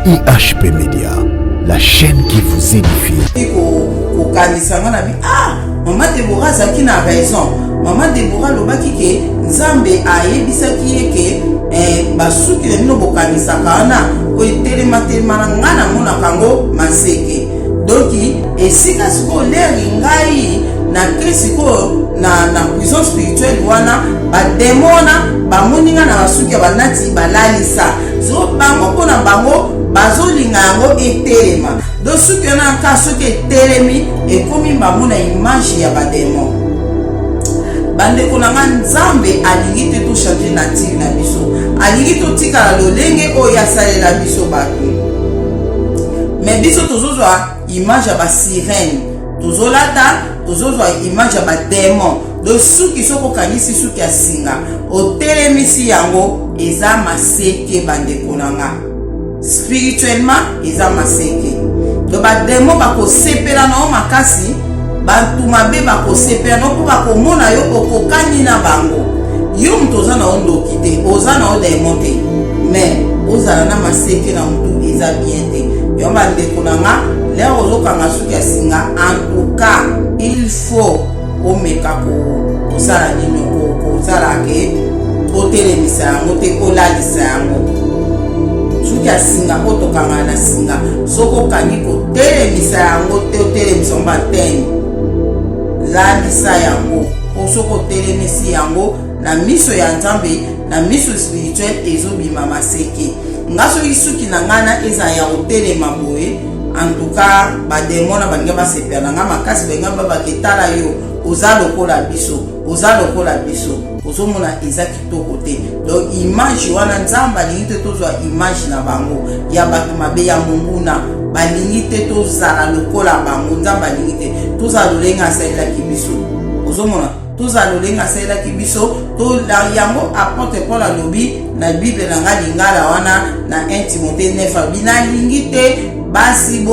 IHP Média, la chaîne qui vous édifie. Maman Déborah zaki na raison. Maman Déborah lobaki ke Nzambe ayebisaki yeke basuki lino bokanisa kana ko telema na ngana mona kango maseke. Donc esika siko leri ngai na kesiko na prison spirituelle wana ba demona ba moninga na basuki banati balalisa. Zo bango pona bango bazolinga yango etelema. Do suki na kaso ke telemi ekomi bamona image ya bademo. Bande konanga Nzambe alingi te to changer nature na biso. Alingi to tika lolenge o ya salela biso batu. Mais biso tozozwa image ya ba sirène. Tozolata tozozwa image ya ba démon. Do suki soko kanisi suki ya singa. O telemisi yango eza maseke bande konanga. Spirituellement eza maseke. Do ba démon ba ko sepela na o makasi. Bantu mabe ba ko sepela no ko ba ko mona yo okokani na bango. Yo mtoza na ondo kite, oza na o démon te. Mais oza na maseke na mtu eza bien te. Yo bande konanga le ozokanga suki ya singa. En tout cas, il faut omeka ko osala nini ko osala ke otelemisa yango te olalisa yango. Suki ya singa otokanga na singa soko kangi ko telemisa yango te otelemisa mbateni lalisa yango osoko telemisi yango na miso ya Nzambe na miso spirituel ezobima maseke ngaso isuki na ngana eza ya otelema boye. En tout cas ba demona bange ba sepia na ngama kasi benga baba ketala yo oza lokola biso ozomona eza kitoko te. Donc image wana Nzambe alingi te tozwa image na bango ya bato mabe ya monguna balingi te tozala lokola bango. Nzambe alingi te tozala lolenga asalelaki biso. Ozomona tozala lolenga asalelaki biso to yango apôtre Paul alobi na Bible na nga lingala wana na 1 Timothée 9 bina lingi te basi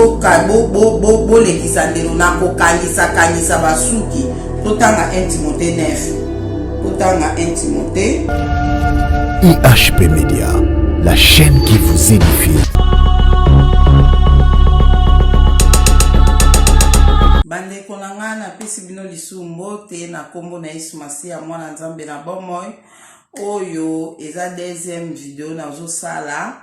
bolekisa ndelo na kokanisa basuki. Totanga 1 Timothée 9. Totanga 1 Timothée. IHP Média, la chaîne qui vous édifie. Bande konanga na pesi bino lisumbo te na kombo na Yesu Masiya mwana Nzambe na bomoy. Oyo eza deuxième vidéo na zo sala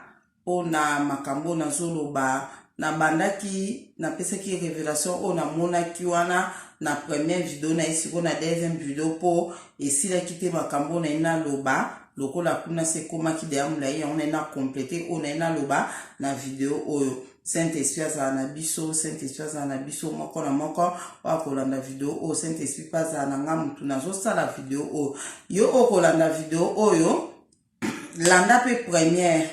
pona makambo na zoloba na bandaki na pesaki révélation o na monaki wana na première vidéo na isiko na deuxième vidéo po esila kite makambo na ina loba lokola kuna se komaki de amulai on na compléter on na loba na vidéo oyo. Saint-Esprit azala na biso, Saint-Esprit azala na biso moko na moko wakolanda video o Saint-Esprit azala na nga mutu nazo sala video o yo okolanda video oyo landa pe première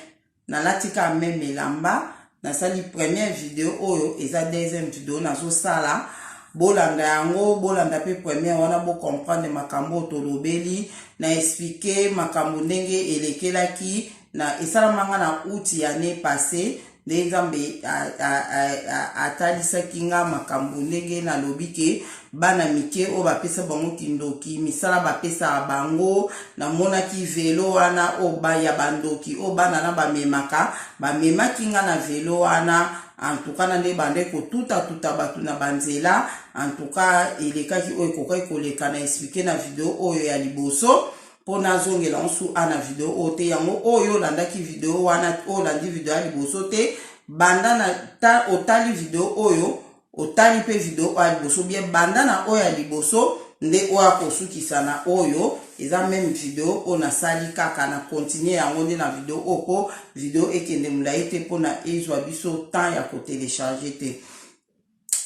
na latika meme lamba na sali première video oyo eza deuxième video nazo sala bolanda yango bolanda pe première wana bo comprendre makambo tolobeli na expliquer makambo ndenge elekelaki na esala manga na outil année passée. Nzambe atalisaki nga makambo ndenge na lobike bana mike o bapesa bango kindoki misala bapesa bango na monaki velo wana o baya bandoki o bana na bamemaki nga na velo wana. En tout cas nande bande ko tuta batu na banzela. En tout cas elekaki o ekokai koleka na expliquer na video oyo ya liboso pona zongela onsu ana video ote yango oyo landaki video wana o landi video ya liboso te banda na otali video oyo otali pe video ya liboso bien banda na oyo ya liboso nde oya kosukisa na oyo eza même video o na sali kaka na continuer yango nde na video opo video ekende mulai te pona ezwa biso temps ya ko télécharger te.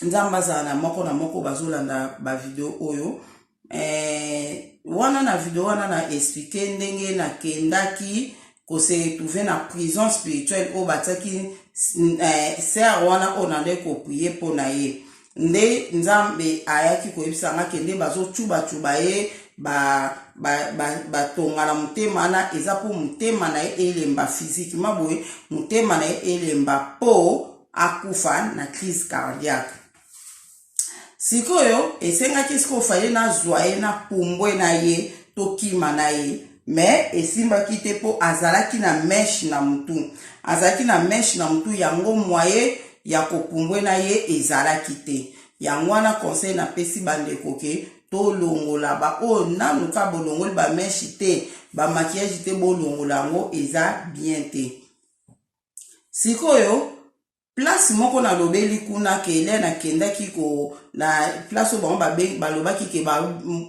Nzamba za na moko bazolanda ba video oyo wana na video wana na expliquer ndenge na kendaki ko se trouver na prison spirituelle o bataki ser wana onande ko prier pona ye nde Nzambe ayaki ko ebisanga kende bazo chuba ye ba tongala mutema na eza po mutema na elemba physique maboye mutema na elemba po akufa na crise cardiaque. Sikoyo esengaki siko fale na zwaye na pumbwe na ye tokima na ye mais esimbaki te po azalaki na meche na mutu. Azalaki na meche na mutu yango moye ya kopumbwe na ye ezalaki te. Yango wana conseil na pesi bandeko ke to longola ba o nanu ka bolongoli ba meche te, ba maquillage te bolongola ngo eza bien te. Sikoyo place moko na lobeli kuna ke ele na kendaki ko na place ba balobaki ke ba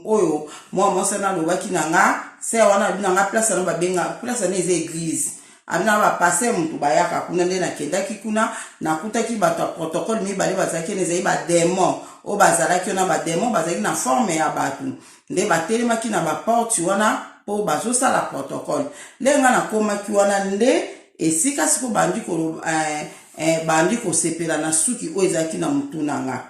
oyo moi na lobaki na nga se wana bina nga place na ba benga place na eza église abina ba passer mutu bayaka kuna nde na kendaki kuna na kutaki bato protocole mi bali bazaki nezai ba démon o bazalaki na ba démon bazaki na forme ya batu nde batelemaki na ba porte wana po bazosala protocole lenga na komaki wana nde esika siko bandi ko sepela na suki o ezaki na mutu nanga.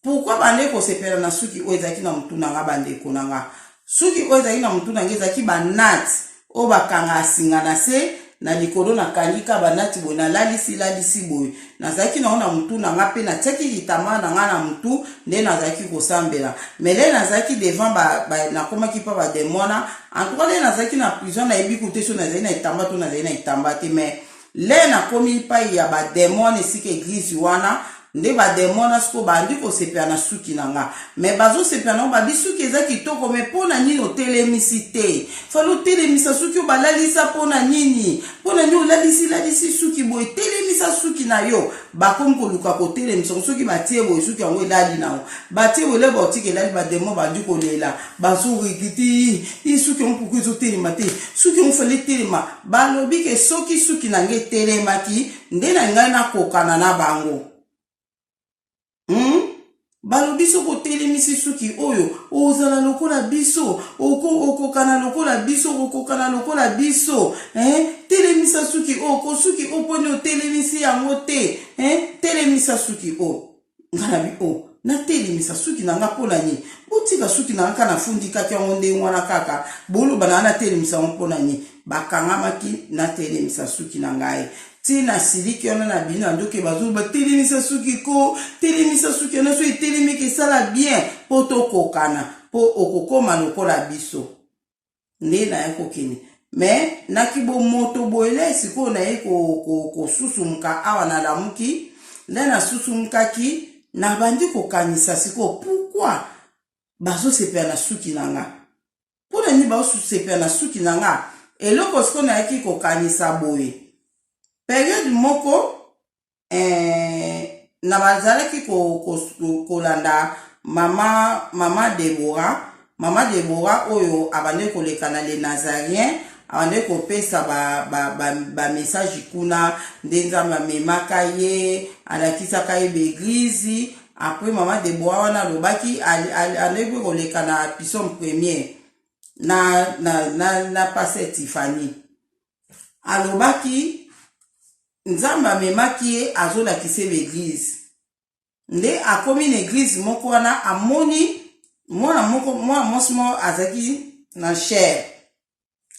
Pourquoi bandi ko sepela na suki o ezaki na mutu nanga bandeko nanga? Suki o ezaki na mutu nanga ezaki banat o bakanga asinga na se na likolo na kanika banati boy na lalisi boy. Nazaki na ona mutu nanga pe na teki kitama nanga na mutu nde nazaki ko sambela. Mele nazaki devant na komaki pa ba demona. En tout cas le nazaki na prison na ebi kote so nazaki na itamba to nazaki na itamba te mais le na komi pa ya ba demone sika église wana nde ba demona sko bandi ko sepia na suki nanga mais bazo sepia na ba bisuki eza kitoko mais pona nini otelemisi te falo telemisa suki balalisa pona nini lalisi suki boy telemisa suki na yo bakom ko luka ko telemisa suki batie boy suki yango elali nawo batie bo le botike elali ba demo bandi ko lela bazo rigiti suki on puku zo telema te suki on fele telema balobi ke soki suki nange telemaki nde na ngai na kokana na bango balobi soko telemisi suki oyo ozala lokola biso okokana lokola biso telemisa suki oko suki oponi o telemisi yango te telemisa suki o nganabi o na telemisa suki nanga pona ni botika suki nanga na fundi kaka ngonde ngwana kaka bolo banana telemisa mpona ni bakangamaki na telemisa suki nanga tina siliki ona na bino ndoke bazo ba telemisa suki ko telemisa suki na so telemike sala bien poto kokana po okokoma lokola biso nde na yako kini mais nakibo moto boele siko na ye ko susumka awa na lamuki na susumkaki na bandi ko kanisa siko pourquoi bazo sepia na suki nanga pona ni bazo sepia na suki nanga eloko siko na yaki ko kanisa boye période moko na bazalaki kolanda mama Deborah oyo abande koleka na les Nazariens abande kopesa ba message kuna ndenza memaka ye alakisaka ye l'église après mama Deborah wana lobaki alekwe koleka na pison premier na passer Tiffany alobaki nzamba memaki ye azolakise l'église nde akomi na église moko wana amoni mwana mosimo azaki na chair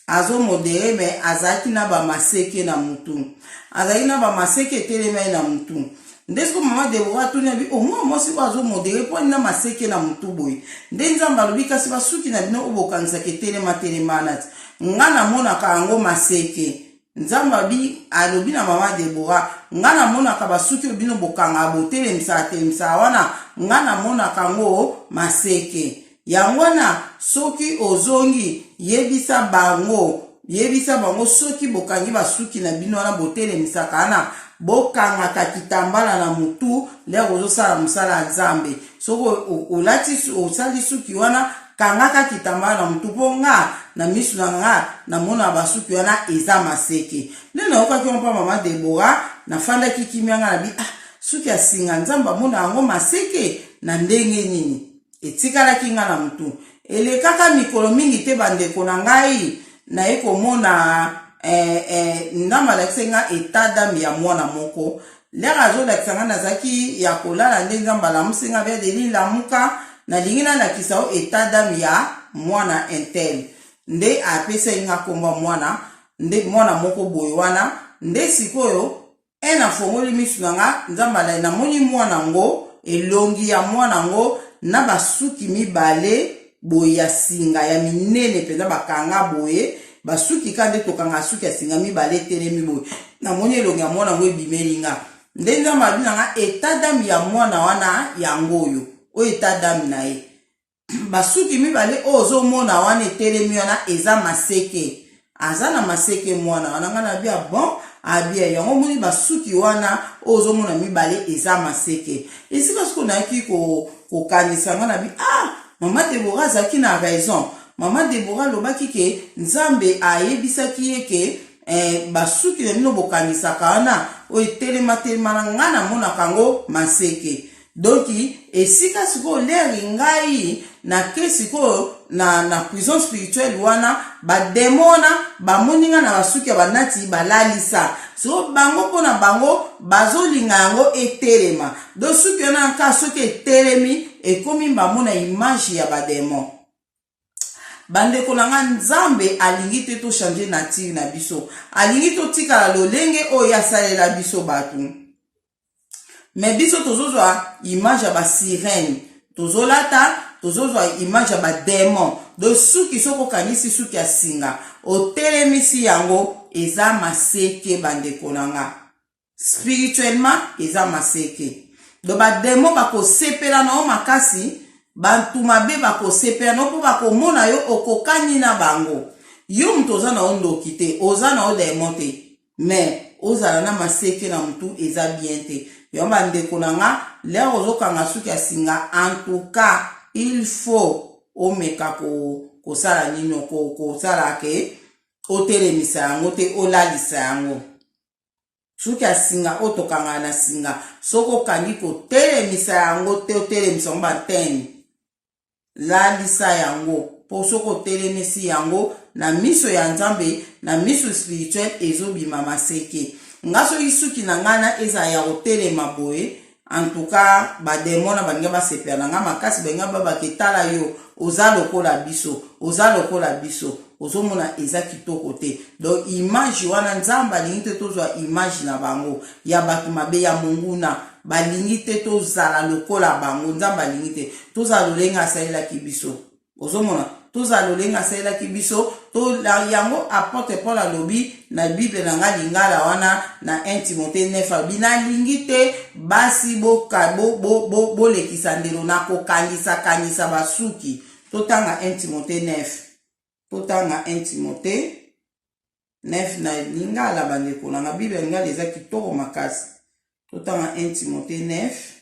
azo modere mais azaki na ba maseke na mutu azaki na ba maseke telema na mutu ndesko mama Deborah tunabi o mosiko azo modere po na maseke na mutu boy nde nzamba lobi kasi basuki na bino obokanisa ke telema nati ngana mona ka ngo maseke nzamba bi alobi na mama Deborah ngana mona ka basuki bino bokanga botelemisa wana ngana mona kango maseke yangwana soki ozongi yebisa bango soki bokangi basuki na bino wana botelemisa kana bokanga kakitambala na mutu lero ozosala musala nzambe soko olati osali suki wana kangaka kitambala na mutu ponga na misu na nga na mona basuki wana eza maseke lena okaki mpa mama Deborah na fanda kikimianga na bi suki asinga nzamba mona yango maseke na ndenge nini etikala kinga na mutu ele kaka mikolo mingi te bandeko na ngai na ekomona ndamba lakisenga etadam ya mwana moko lera zo lakisanga nazaki ya kolala nde nzamba la musenga bya deli la muka na lingina na kisao etadam ya mwana intel nde apesa inga komba mwana nde mwana moko boy wana nde sikoyo ena fongoli misu nanga nzamba la na moni mwana ngo elongi ya mwana ngo na basuki mibale boye ya singa ya minene peza bakanga boye basuki kande tokanga suki ya singa mibale telemi boye namoni elongi ya mwana ngo ebimeli nga nde nzambe abi na nga etat d'âme ya mwana wana yango oyo oyo etat d'âme na ye basuki mibale oyo ozomona wana etelemi wana eza maseke aza na maseke mwana wana nga na bia bon abia yango moni basuki wana oyo ozomona mibale eza maseke esika siko nayaki kokanisa nga na bi mama Deborah azalaki na raison mama Deborah alobaki ke nzambe ayebisaki ye ke basuki na bino bokanisaka wana oyo etelema na nga namonaka yango maseke donc esika sikoyo leri ngai nake sikoyo na prison spirituelle wana bademona bamoninga na basuki ya banati balalisa sikoyo bango mpona bango bazolinga yango etelema do suki wana nka soki etelemi ekomi bamona image ya bademon bandeko na nga nzambe alingi te to changer nature na biso alingi totikala lolenge oyo asalela biso bato me biso tozozwa image ya basirene tozolata tozozwa image ya bademon do suki soko okanisi suki ya singa otelemisi yango eza maseke bandeko na nga spirituellement eza maseke do bademon bakosepela na o makasi bantu mabe bakosepela no mpo bakomona yo okokani na bango yo mutu oza na ondoki te oza na o demon te me ozala na maseke na mutu eza bien te yo bandeko na nga lero ozokanga suki ya singa en tout cas il faut omeka kosala nino kosala ke otelemisa yango te olalisa yango suki ya singa otokanga na singa soko kangi kotelemisa yango te otelemisa yango bateni lalisa yango po soko otelemisi yango na miso ya nzambe na miso spirituel ezobima maseke nga soki suki na ngana eza ya kotelema boye en tout cas bademona baninga basepela na nga makasi baninga babaketala yo oza lokola biso ozomona eza kitoko te donc image wana nzambe alingi te tozwa image na bango ya bato mabe ya monguna balingi te tozala lokola bango nzambe alingi te tozala lolenge asalelaki biso ozomona tozala lolenge asalelaki biso to yango apôtre Paul alobi na bible na nga lingala wana na 1 Timothée 9 binalingi te basi bolekisa ndelo na kokanisa basuki totanga 1 Timothée 9 totanga 1 Timothée 9 na lingala bandeko na nga bible lingala eza kitoko makasi totanga 1 Timothée 9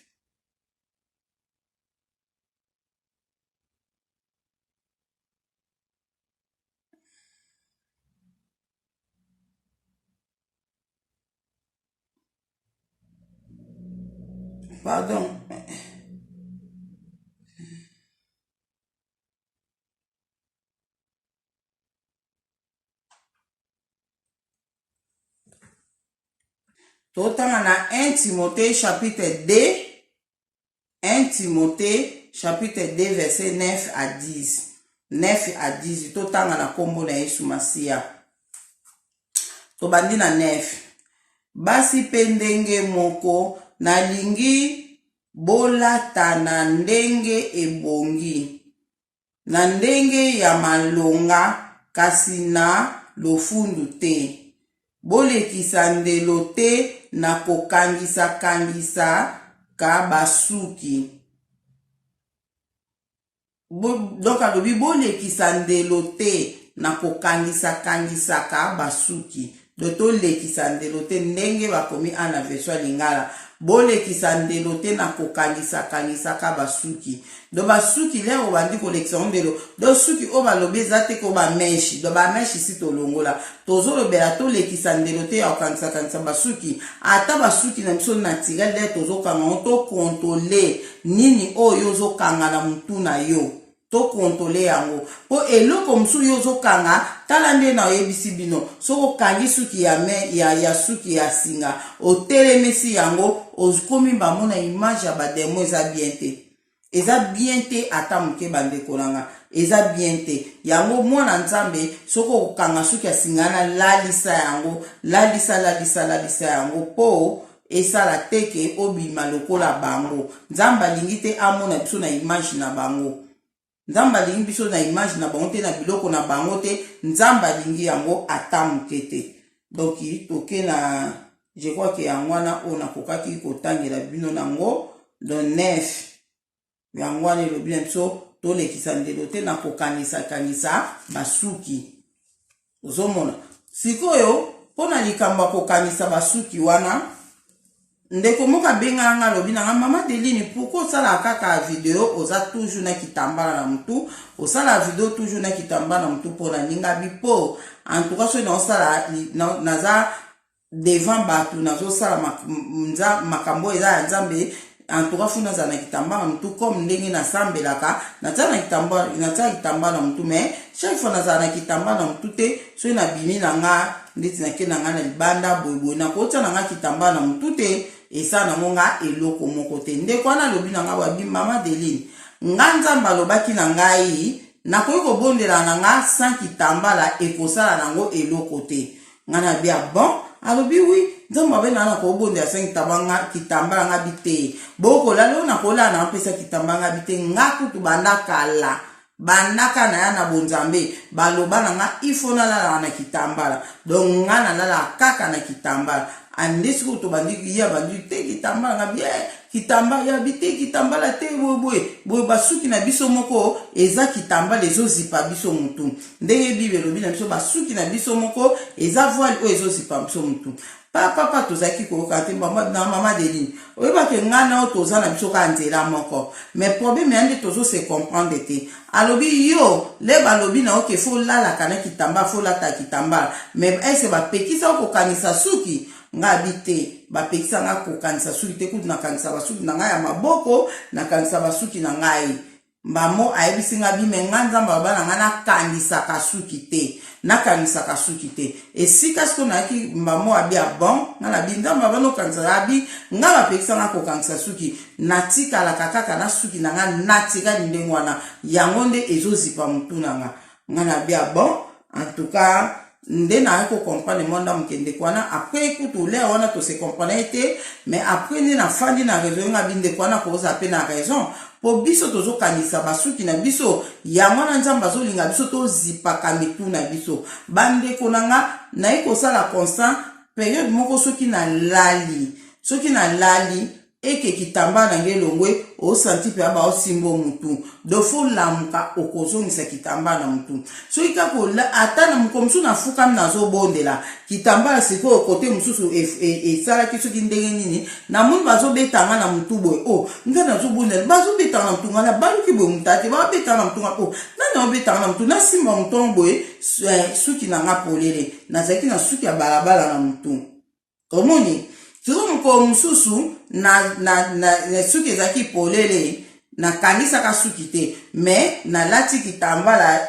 pardon totanga na 1 Timothée chapitre 2 1 Timothée chapitre 2 verset 9 à 10 9 à 10 totanga na kombo na Yesu Masia tobandi na 9 basi pe ndenge moko nalingi bolata na ndenge ebongi na ndenge ya malonga kasi na lofundu te bolekisa ndelo te na kokangisa ka basuki donc alobi bolekisa ndelo te na kokangisa ka basuki do tolekisa ndelo te ndenge bakomi ana version lingala bolekisa ndelo te na kokangisa ka basuki do basuki lero bandi kolekisa ndelo do suki o balobi eza te ko bameshi do bameshi si tolongola tozolobela tolekisa ndelo te ya kokangisa basuki ata basuki na biso naturel le tozokanga to kontrole nini oyo ozokanga na mutu na yo to kontrole yango po eloko musu yo ozokanga tala nde na oyebisi bino soko kangi suki ya suki ya singa otelemisi yango okomi bamona image ya bademo eza bien te ata muke bandeko nanga eza bien te yango mwana nzambe soko okanga suki ya singa na lalisa yango po esala teke obima lokola bango nzambe alingi te amona biso na image na bango nzambe alingi biso na image na bango te na biloko na bango te nzambe alingi yango ata moke te. Donc toke na je crois que yango wana oyo nakokaki kotangela bino nango le 9 yango wana elobi na biso tolekisa ndelo te na kokanisa basuki. Ozomona sikoyo mpona likambo ya kokanisa basuki wana ndeko moko abenga nga lobi na nga mama Deline pourquoi osala kaka video oza toujours na kitambala na mutu osala video toujours na kitambala na mutu mpona ninga bipo en tout cas so na osala naza devant batu nazosala makambo eza ya nzambe en tout cas funa za na kitambala mutu comme ndenge na sambelaka naza na kitambala mutu mais chaque fois naza na kitambala mutu te so na bimi na nga ndeti na ke na nga na libanda boyeboy na kota na nga kitambala mutu te esa na monga eloko moko te ndeko wana lobi na nga wabi mama Deline nga nzambe alobaki na ngai nakoki kobondela na nga sans kitambala ekosala nango eloko te nga na bia bon alobi oui nzambe abena na kobondela sans kitambala nga bite bokola lelo nakola na mpesa kitambala nga bite nga kutu bandaka na ya na bonzambe baloba na nga ifo nalala na kitambala donc nga nalala kaka na kitambala andesi ko to bandiki ya bandi te kitambala nga bien kitambala ya bite kitambala te boy basuki na biso moko eza kitambala ezozipa biso mutu ndenge bibelo bina biso basuki na biso moko eza voile o ezozipa biso mutu papa tozaki ko kate mama Deline oyeba ke ngana o toza na biso ka nzela moko mais problème yande tozo se comprendre te alobi yo le balobi na oke fo lala kana kitambala fo lata kitambala mais ese ba pekisa ko kanisa suki nga bite ba pekisa nga ko kanisa suki te kutu na kanisa basuki na ngai ya maboko na kanisa basuki na ngai mbamo ayebisi nga bime nga nzamba bana nga na kanisa kasuki te esika siko na ki mbamo abia bon nga na binzamba bana kanisa abi nga ba pekisa nga ko kanisa suki natika la kaka na suki na nga natika ndenge wana yango nde ezozipa mutu na nga na bia bon en tout cas nde na ko comprendre monda mukende kwana après kutu le wana to se comprendre te mais après ni na fandi na raison nga binde kwana ko za pe na raison po biso tozo kanisa basuki na biso yango na nzamba zo linga biso to zipaka mitu na biso bande konanga na iko sala constant période moko soki na lali eke kitambala ngelongwe o santi pe aba osimbo mutu dofo lamuka okozongisa kitambala mutu so ikako atana mukomsu na fuka nazo bondela kitambala siko kote mususu sala kisoki ndenge nini na mundu bazo betanga na mutu boy ngana zo bondela bazo betanga na mutu ngana baluki boy mutate ba betanga na mutu ngako nana betanga na mutu na simba mutu boy suki na ngapolele na zaki na suki ya balabala na mutu komoni tuzo mko mususu na suki ezaki polele na kanisa ka suki te mais na lati kitambala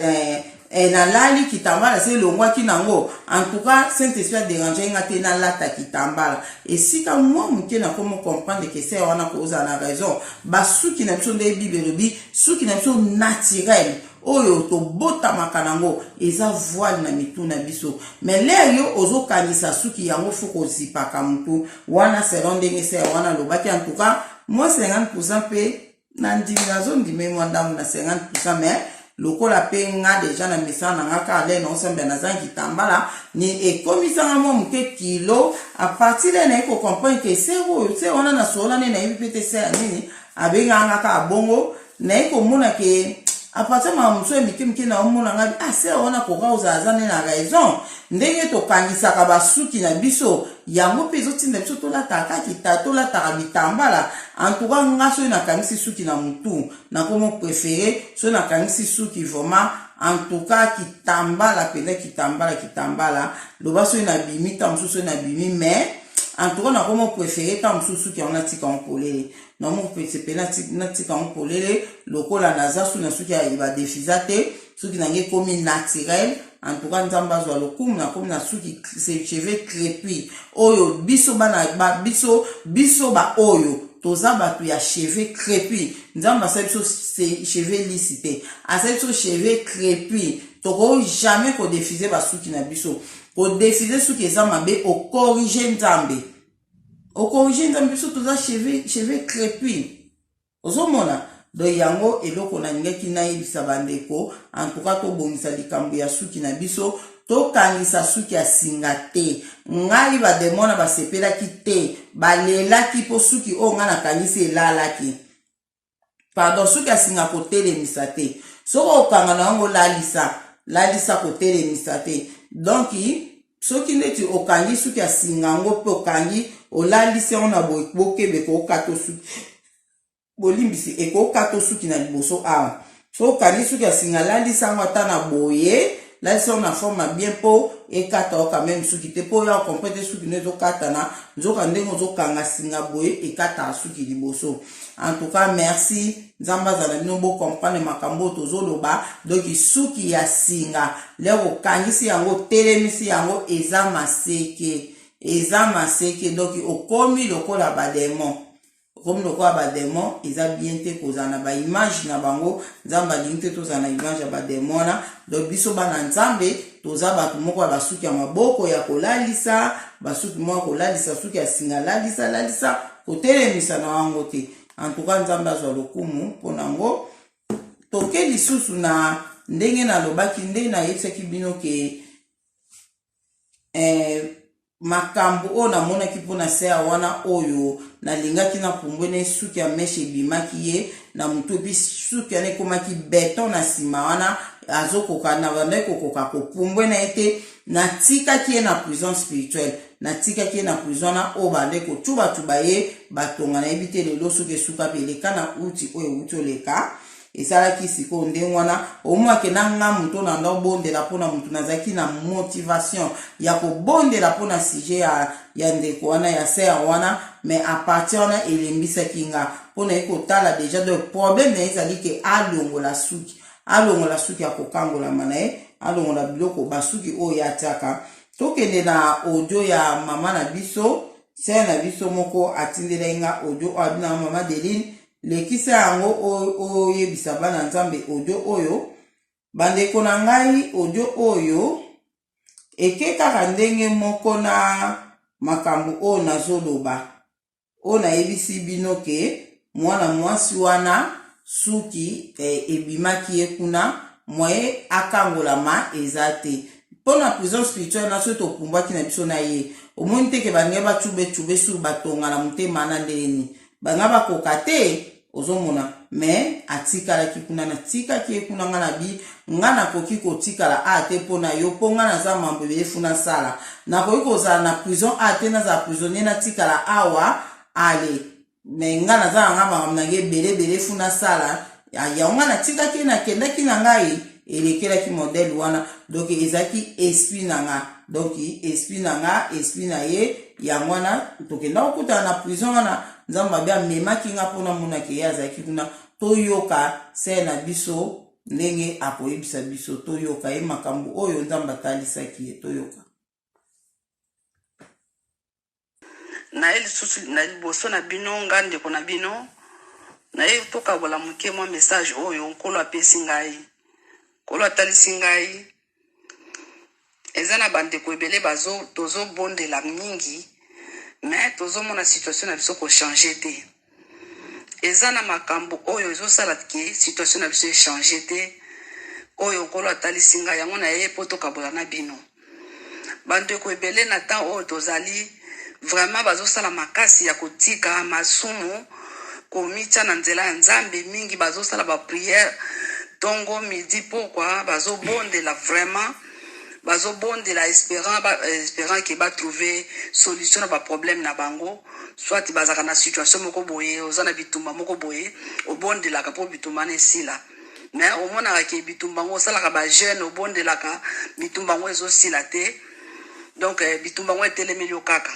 na lali kitambala se longwa kinango en tout cas Saint-Esprit déranger ngate na lata kitambala esika moi muke na komo comprendre que c'est wana ko za na raison basuki na biso nde bibelobi suki na biso naturel oyo to bota makanango eza voile na mitu na biso mais leyo ozo kanisa suki yango fuko zipaka mutu wana selon ndenge se wana lobaki en tout cas moi 50% pe na ndingazo ndime mwandamu na 50% mais lokola pe nga deja na misana nga ka ale no sembe na zangi tambala ni ekomisa nga muke kilo a partir de na ko comprendre que c'est wana na sola ne na ibipete se nini abenga nga ka bongo na ko mona ke apata mamuso emike na omona ngabi se wana koka uzazane na raison ndenge to kangisaka basuki na biso yango pe zotinda biso tolataka tolataka bitambala en tout cas nga so na kangisi suki na mutu na komo préféré so na kangisi suki vraiment en tout cas kitambala pele kitambala loba so na bimi tamsuso na bimi mais en tout cas na komo préféré tamsusu ki on a tika on polele non mon petit penati na tika on polele lokola naza su na suki ya ba defisate suki na nge komi naturel en tout cas nzamba zo lokumu na komi na suki ses cheveux crépus oyo biso bana biso ba oyo toza batu ya cheveux crépus nzamba sa biso cheveux lisité a sa biso cheveux crépus toko jamais ko defiser ba suki na biso ko defiser suki eza mabe o corriger nzambe biso toza cheveux crépus ozomona do yango eloko na ngeki na yebisa bandeko en tout cas to bongisa likambo ya suki na biso to kangisa suki ya singa te ngai ba demona ba sepelaki te balelaki po suki o nga na kangisi elalaki pardon suki ya singa ko telemisa te soko okanga na yango lalisa ko telemisa te donc soki neti okangi suki ya singa ngo pe okangi olalisi ona bokebe ko kato suki bolimbisi eko kato suki na liboso awa so okangi suki ya singa lalisa ngo ata na boye lalisa ona forme bien po ekata o quand même suki te po ya comprendre suki nezo kata na nzoka ndengo zokanga singa boye ekata suki liboso. En tout cas merci nzamba za bino bo comprendre makambo tozoloba donc suki ya singa leo kangisi yango telemisi yango eza maseke donc okomi lokola bademo comme lokola bademo eza bien te kozana ba image na bango nzamba linte tozana image ya bademona donc biso bana nzambe toza bato moko ya basuki ya maboko ya kolalisa basuki moko kolalisa suki ya singa lalisa kotelemisa na wango te. En tout cas nzambe azwa lokumu mpona ngo toke lisusu na ndenge na lobaki ndenge na yebisaki bino ke makambo o na monaki mpona seya wana oyo nalingaki na pumbwene suki ya meshe ebimaki ye na mutu epi suki wana ekomaki beton na nsima wana azokoka na banda ekokoka kopumbwena ete natikaki ye na prison spirituelle natikaki ye na prison na oyo bande kotuba ye batonga na yebi te lelo soki esuka mpe eleka na uti oyo euti oleka esalaki sikoyo ndenge wana omwake na nga mutu na nda obondela mpona mutu nazalaki na motivation ya kobondela mpona sujet ya ndeko wana ya seya wana mais a partir wana elembisaki nga mpona ye kotala deja donc problème na ye ezali ke alongola suki akokangolama na ye alongola biloko basuki oyo atiaka. Tokende na audio ya mama na biso seya na biso moko atindela nga audio abina mama Deline lekisa yango oyebisa bana nzambe audio oyo bandeko na ngai audio oyo ekekaka ndenge moko na makambo oyo nazoloba oyo nayebisi bino ke mwana mwasi wana suki ebimaki ye kuna mwaye akangolama eza te mpona prison spirituelle na soki topumbwaki na biso na ye omoni teke bange bacube sur batonga na motema na ndeni banga bakoka te ozomona mais atikalaki kuna natikaki ye kuna nga na bi nga nakoki kotikala ate mpona yo mpo nga naza mambo ebele funa sala nakoki kozala na prison ate nazala prisonnier natikala awa ale mais nga naza nanga makambo nange ebele funa sala yango nga natikaki ye nakendaki na ngai elekelaki modele wana donc ezalaki esprit na nga donc esprit na nga esprit na ye yango wana tokenda kokutana na prison wana nzambe abia memaki nga mpona monaki ye azalaki kuna toyoka se na biso ndenge akoyebisa biso toyoka ye makambo oyo nzambe atalisaki ye toyoka. Na ye lisusu na liboso na bino nga ndeko na bino na ye tokabola moke mwa message oyo nkolo apesi ngai nkolo atalisi ngai eza na bandeko ebele tozobondela mingi mais tozomona situation na biso kochange te eza na makambo oyo ezosala ke situation na biso echange te oyo nkolo atalisi ngai yango na ye mpo tokabola na bino bandeko ebele na temps oyo tozali vraiment bazosala makasi ya kotika masumu komitya na nzela ya nzambe mingi bazosala bapriere tongo midi pourquoi bazobondela vraiment bazobondela espérant ke batrouver solution na baproblème na bango soit bazaka na situation moko boye oza na bitumba moko boye obondelaka mpo bitumba na esila mais omonaka ke bitumba ngo osalaka bajeune obondelaka bitumba ngo ezosila te donc bitumba ngo etelemeli yo kaka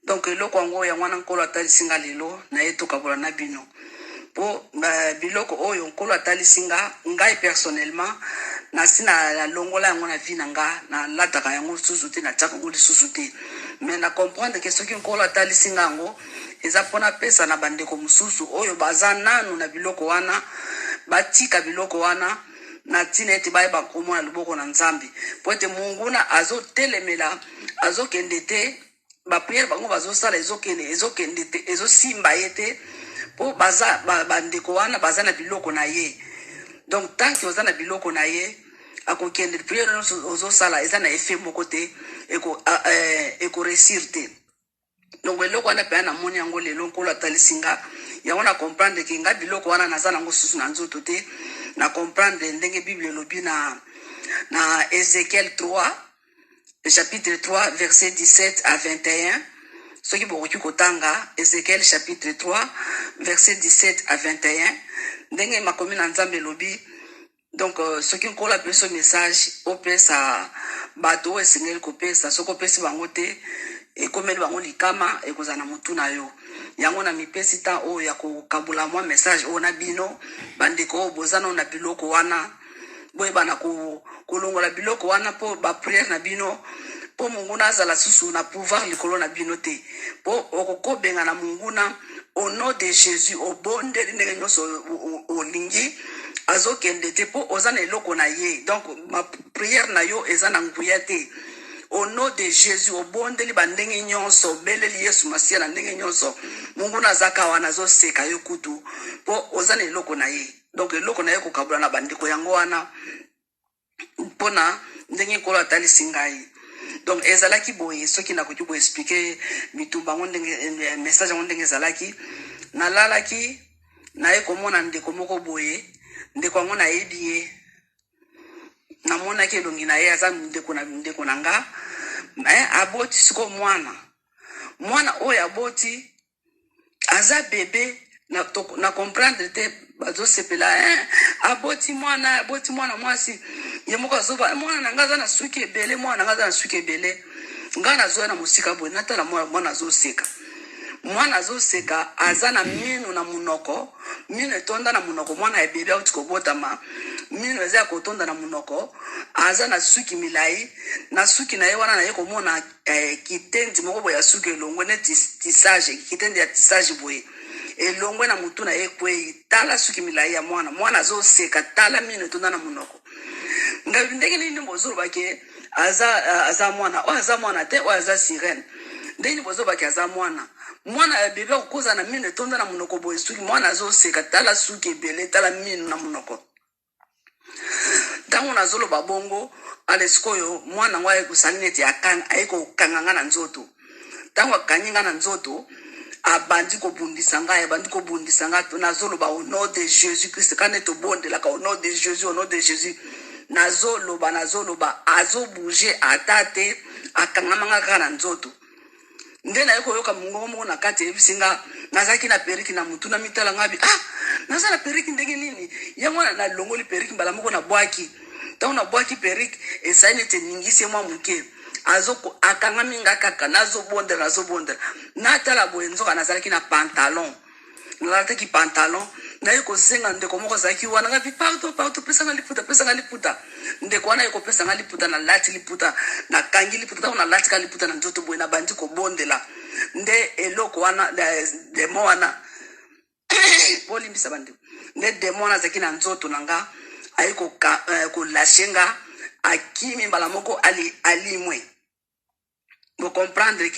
donc eloko yango yango wana nkolo atalisi nga lelo na ye tokabola na bino po biloko oyo nkolo atalisi nga ngai personnellement nasi na longola yango na vie na nga na lataka yango lisusu te na tiaka yango lisusu te mais na comprendre ke soki nkolo atalisi nga yango eza mpona pesa na bandeko mosusu oyo baza nanu na biloko wana batika biloko wana na ntina ete bayeba komona loboko na nzambe po ete monguna azotelemela azokende te bapriere bango bazosala ezokende te ezosimba ye te po baza bandeko wana baza na biloko na ye. Donc tant que oza na biloko na ye akokende priere ozosala eza na effet moko te eko réussir te. Donc eloko wana pe na moni yango lelo nkolo atalisi nga yango na comprendre ke nga biloko wana naza nango susu na nzoto te na comprendre ndenge Bible elobi na Ézéchiel 3 chapitre 3 verset 17 à 21. Ce qui bokoki kotanga Ézéchiel chapitre 3 verset 17 à 21 ndenge makomi na Nzambe elobi. Donc ce qui nkola peso message opesa bato esengeli kopesa soko pesi bango te ekomeli bango likama ekozana mutu na yo yango na mipesi ta o ya kokabula mwa message o na bino bandeko bozana na biloko wana boye bana kolongola biloko wana po ba prière na bino po munguna azala susu na pouvoir likolo na bino te po okokobenga na munguna au nom de Jésus obonde ndenge nyonso olingi azokende te po oza na eloko na ye. Donc ma prière na yo eza na nguya te. Au nom de Jésus obondeli bandenge nyonso beleli Yesu Masia na ndenge nyonso Mungu na zaka wana zo seka yo kutu po oza na eloko na ye. Donc eloko na ye kokabula na bandeko yango wana pona ndenge kolo atalisi ngai. Donc ezalaki boye soki na koki ko expliquer bitumba ndenge message ndenge ezalaki nalalaki na ye komona ndeko moko boye ndeko yango na yebi namona ke longi na ye aza ndeko na nga aboti siko mwana oyo aboti aza bebe na comprendre te bazo sepela aboti mwana mwasi ye moko azoba mwana na nga aza na suki ebele nga nazoya na mosika boye natala mwana azoseka aza na minu na munoko minu etonda na munoko mwana ebebe auti kobotama minu eza ya kotonda na munoko aza na suki milai na suki na ye wana na ye komona kitendi moko boye ya suki elongwe ne tisage kitendi ya tisage boye elongwe na mutu na ye kwei tala suki milai ya mwana azoseka tala minu etonda na munoko nga ndenge nini bozolo bake aza mwana te o aza sirene ndenge bozolo bake aza mwana bebe kokoza na minu etonda na munoko boye suki mwana azoseka tala suki ebele tala minu na munoko. Tango nazoloba bongo alesikoyo mwana ngo ayekosali neti ayekokanga na nzoto tango akanyinga na nzoto abandi kobundisa ngai nazoloba au nom de Jésus Christ kane to bondelaka au nom de Jésus nazoloba azobouger atate akangamanga kaka na nzoto nde na yoka mungo moko na kati ebisinga nazaki na periki na mutu na mitala ngabi naza na periki ndenge nini yango na longoli periki mbala moko na bwaki tango na bwaki periki esaini te ningisi mwa muke azoko akangami nga kaka nazobondela natala boye nzoka nazalaki na pantalon nalataki pantalon na yeko senga ndeko moko zaki wana ngabi partout pesanga liputa ndeko wana yeko pesanga liputa na lati liputa na kangi liputa tango na lati ka liputa na nzoto boye na bandi kobondela nde eloko wana demo wana bolimbisa bandi nde demo wana zaki na nzoto nanga ayiko kolashenga akimi mbala moko alimwe bo comprendre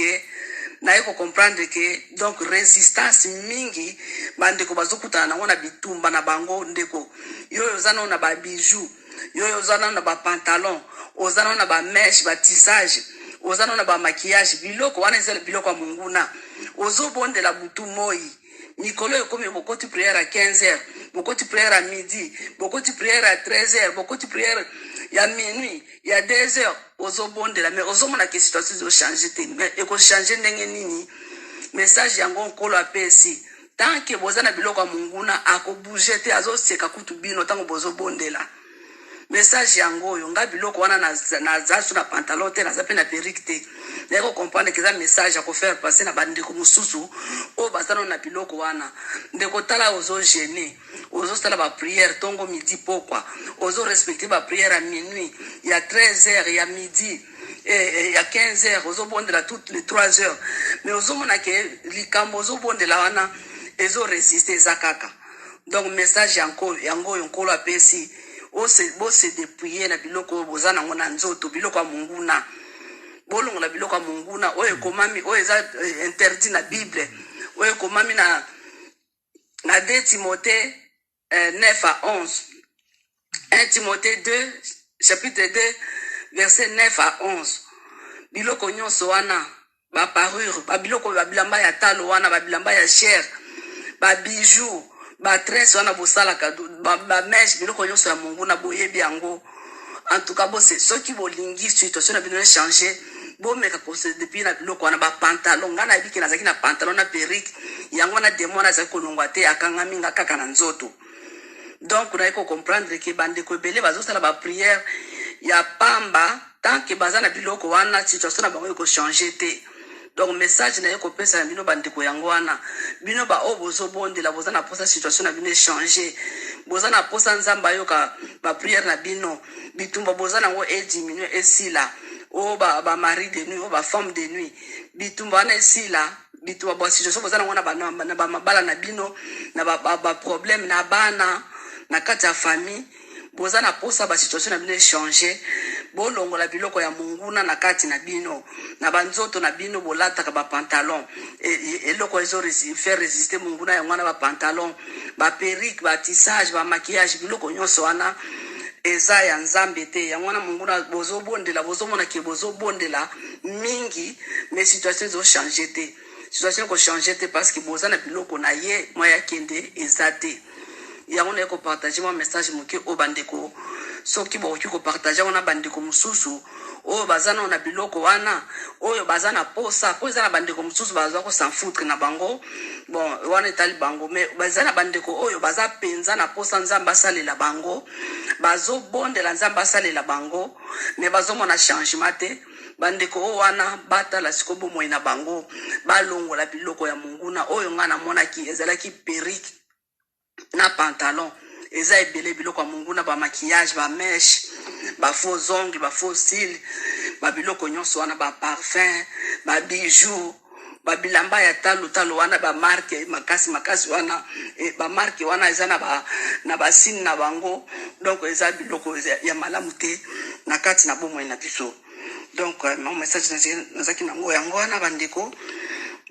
que donc résistance mingi bandeko bazokutana nango na bitumba na bango ndeko yoyo ozana na ba bijoux yoyo ozana na ba pantalon ozana na ba mèche ba tissage ozana na ba maquillage biloko wana ezela biloko ya munguna ozobondela butu moi Nicolo ekomi bokoti prière à 15h bokoti prière à midi bokoti prière à 13h bokoti prière ya minuit ya 2h ozobondela mais ozomona ke situation zo changer te mais eko changer ndenge nini message yango nkolo apesi tant que bozana biloko ya munguna akobouger te azoseka kutu bino tango bozobondela message yango oyo nga biloko wana na zasu na pantalon te na zape na perruque te ndeko comprendre que ça message à faire passer na bandeko mususu o basana na biloko wana ndeko tala ozo gêner ozo sala ba prière tongo midi pokwa ozo respecter ba prière à minuit il y a 13h il y a midi il y a 15h ozo bondela toutes les 3h mais ozo mona ke likambo ozo bondela wana ezo résister zakaka. Donc message yango yonkolo apesi o se dépouiller na biloko bozana ngona nzoto biloko ya munguna bolongo na biloko ya munguna oyo komami oyo eza interdit na Bible oyo komami na 2 Timothée 9 à 11. 1 Timothée 2, chapitre 2, verset 9 à 11. Biloko nyonso wana, ba parure, ba biloko ba bilamba ya talo wana, ba bilamba ya chair, ba bijoux, ba tresse wana bosala kado, ba mèche, biloko nyonso ya Mungu na boyebi yango. En tout cas, c'est ceux qui vont linguer situation na bino changer. Bon meka ko se depuis na biloko wana ba pantalon ngana biki na zaki na pantalon na perruque yango na demona za ko longwa te akanga minga kaka na nzoto. Donc on a ko comprendre que bande ko belé bazo sala ba prière ya pamba tant que bazana biloko wana situation na bango ko changer te. Donc message na ko pesa bino bande ko yango wana bino ba obozo bonde la bozana posa situation na bino changer. Bozana posa nzamba yoka ba prière na bino bitumba bozana ngo e diminuer esila. O ba mari de nuit, o ba femme de nuit. Bitumba na esila, bitumba ba situation bozana ngona ba mabala na bino na ba problème na bana na kati ya famille. Bozana posa ba situation na bino changer. Bolongo la biloko ya munguna na kati na bino na banzoto na bino bolata ka ba pantalon et loko ezo faire résister munguna ya ngwana ba pantalon ba perruque ba tissage ba maquillage biloko nyonso wana eza ya nzambe te ya ngwana munguna bozo bondela bozo mona ke bozo bondela mingi mais situation zo changer te situation ko changer te parce que bozana biloko na ye moya kende ezate ya ngona ko partager mon message moke o bandeko soki boki ko partager wana bandeko mususu o bazana na biloko wana oyo bazana posa ko ezana bandeko mususu bazwa ko s'en foutre na bango bon wana etali bango mais bazana bandeko oyo baza penza na posa nzamba salela bango bazo bondela nzamba salela bango mais bazo mona changement te bandeko o wana bata la sikobo moina bango balongo la biloko ya munguna oyo ngana mona ki ezala ki perruque na pantalon eza ebele biloko ya munguna ba maquillage ba mèche ba faux ongles ba faux cils ba biloko nyonso wana ba parfum ba bijoux ba bilamba ya talo wana ba marque makasi wana ba marque wana eza na ba signe na bango donc eza biloko ya malamu te na kati na bomo na biso. Donc mon message nazaki nango yango wana bandeko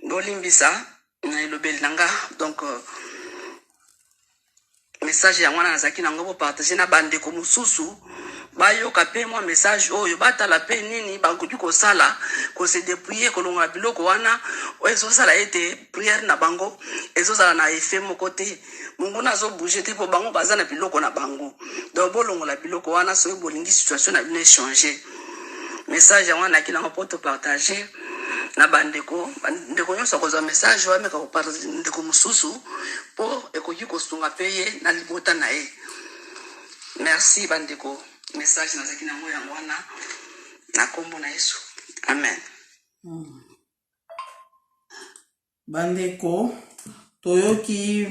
ndolimbisa na elobeli nanga donc message ya mwana nazaki nango po partager na bandeko mususu bayoka pe moi message oyo batala pe nini bangoki ko sala ko se dépouiller ko longa biloko wana ezo sala ete prière na bango ezo sala na effet moko te Mungu nazo bouger te po bango bazana biloko na bango donc bolongo la biloko wana so bolingi situation na bine changer message ya wana kila po to partager na bandeko nyonso kozwa message wa meka ko partager ndeko mususu po ekoki ko sunga peye na libota na ye. Merci bandeko message nazaki nango yango wana na kombo na Yesu amen. Bandeko toyoki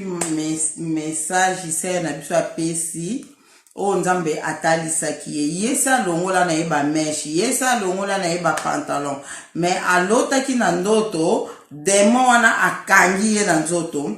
message ise na biso apesi o nzambe atalisaki ye yesa longola na ye ba meshi yesa longola na ye ba pantalon mais alotaki na ndoto demo wana akangi ye na nzoto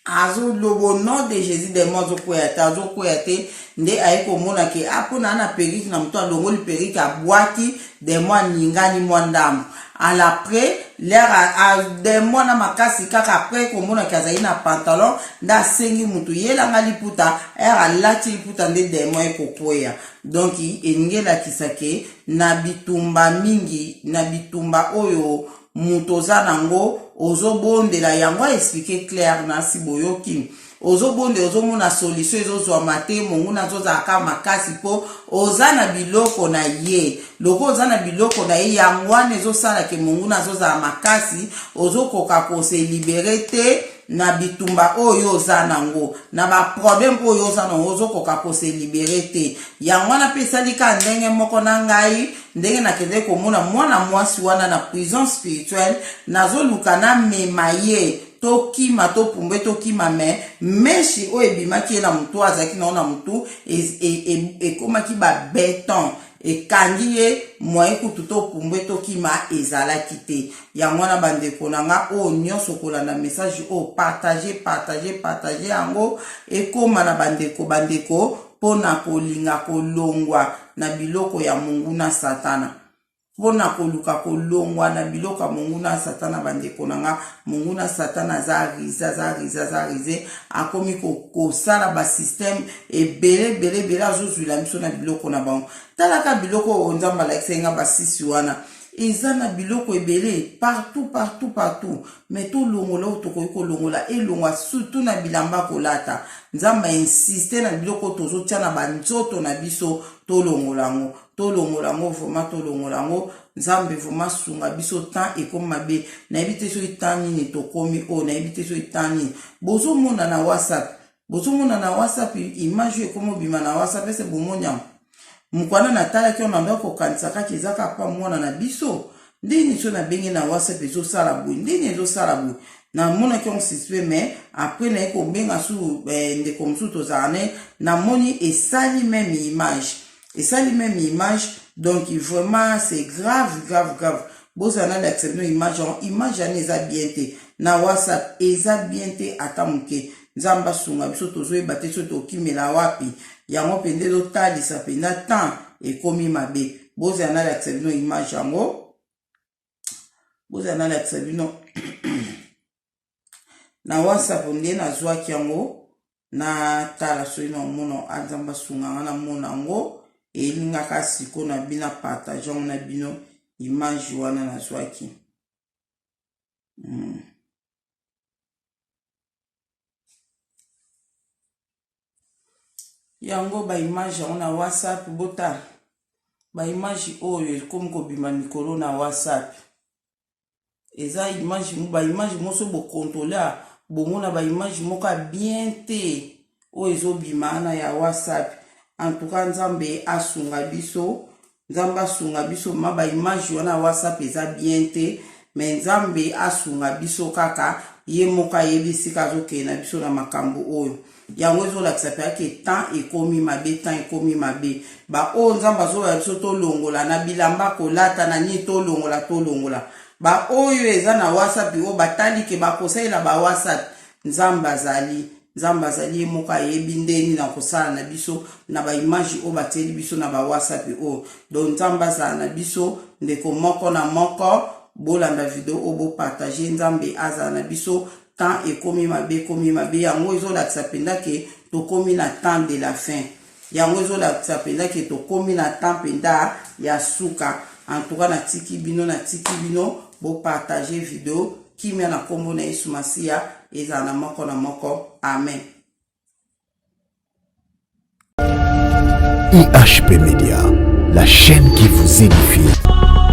azo lobo nom de Jésus demo zo koya te nde ayi komona ke apona na periki na mto alongoli periki abwaki demo aningani mwandamo alaprès l'air a demo na makasi kaka après komona ke azali na pantalon nda sengi mutu yelanga liputa alati liputa nde demo ekopoya donc engela kisake na bitumba mingi na bitumba oyo muto za nango ozobondela yango expliquer clair na siboyoki ozobonde ozomona solution ezozwa mate Mungu nazoza aka makasi po ozana biloko na ye loko ozana biloko na ye yangwane ezosala ke Mungu nazoza makasi ozokoka ko se libérer te na bitumba oyo ozanango na ba problème oyo ozanango ozokoka ko se libérer te yangwana pesa lika ndenge moko na ngai ndenge nakende komona mwana mwasi wana na prison spirituelle nazoluka na memaye tokima to pumbe tokima meshi o ebimaki na mutu azaki na mutu ekomaki ba béton ekangi ye moye kutu to pumbe tokima ezalaki te yango na bandeko nanga o nyonso kolanda message o partager yango ekoma na bandeko pona kolinga kolongwa na biloko ya Mungu na Satana pona koluka kolongwa na biloko monguna satana bandeko nanga monguna satana za rize akomi kosala ba système ebele azozwila biso na biloko na bango talaka biloko nzambe alakisa ba sisi wana eza na biloko ebele partout mais to longola otokoki kolongola elongwa surtout na bilamba kolata nzambe insiste na biloko tozotia na banzoto na biso tolongolango vraiment tolongolango nzambe vraiment sunga biso temps ekomi mabe nayebi te so itani nini tokomi o nayebi te so itani bozomona na WhatsApp image ekomi obima na WhatsApp ese bomonyama mukwana natalaki ona ndo kokanisaka kezaka pa mwana na biso ndini so na bengi na WhatsApp ezosala boye ndini ezosala boye na mona ki on suspect mais après na eko benga su ndeko mosusu tozala ne na moni esali même image donc vraiment c'est grave bozana d'accepter image ani eza bien te na WhatsApp eza bien te ata moke nzamba sunga biso tozoyeba te so tokimela wapi yango pende zotalisa penda temps ekomi mabe bozana d'accepter image yango bozana d'accepter na WhatsApp nde nazwaki yango na tala soki na omona anzamba sunga nga na mona yango elingaka siko na bina partage yango na bino image wana nazwaki yango ba image yango na WhatsApp bota ba image oyo ekomi kobima mikolo na WhatsApp eza image ba image moso bo contrôler bomona ba image moka bien te oyo ezobima na ya WhatsApp en tout cas nzambe asunga biso ma ba image wana WhatsApp eza bien te mais nzambe asunga biso kaka ye moka yebisika zoke na biso na makambo oyo yango ezolakisa pe ake temps ekomi mabe ba oyo nzambe azoya biso tolongola na bilamba kolata na nini tolongola ba oyo eza na WhatsApp oyo batalike bakosalela ba WhatsApp nzambe azali ye moka yebi ndeni na kosala na biso na ba image oyo batieli biso na ba WhatsApp oyo donc nzambe azala na biso ndeko moko na moko bolanda video oyo bopartage nzambe azala na biso temps ekomi mabe yango ezolakisa penda ke tokomi na temps de la fin yango ezolakisa penda ke tokomi na temps penda ya suka en tout cas natiki bino bopartage video kimia na kombo na Yesu Masia ezala na moko amen. IHP Media, la chaîne qui vous édifie.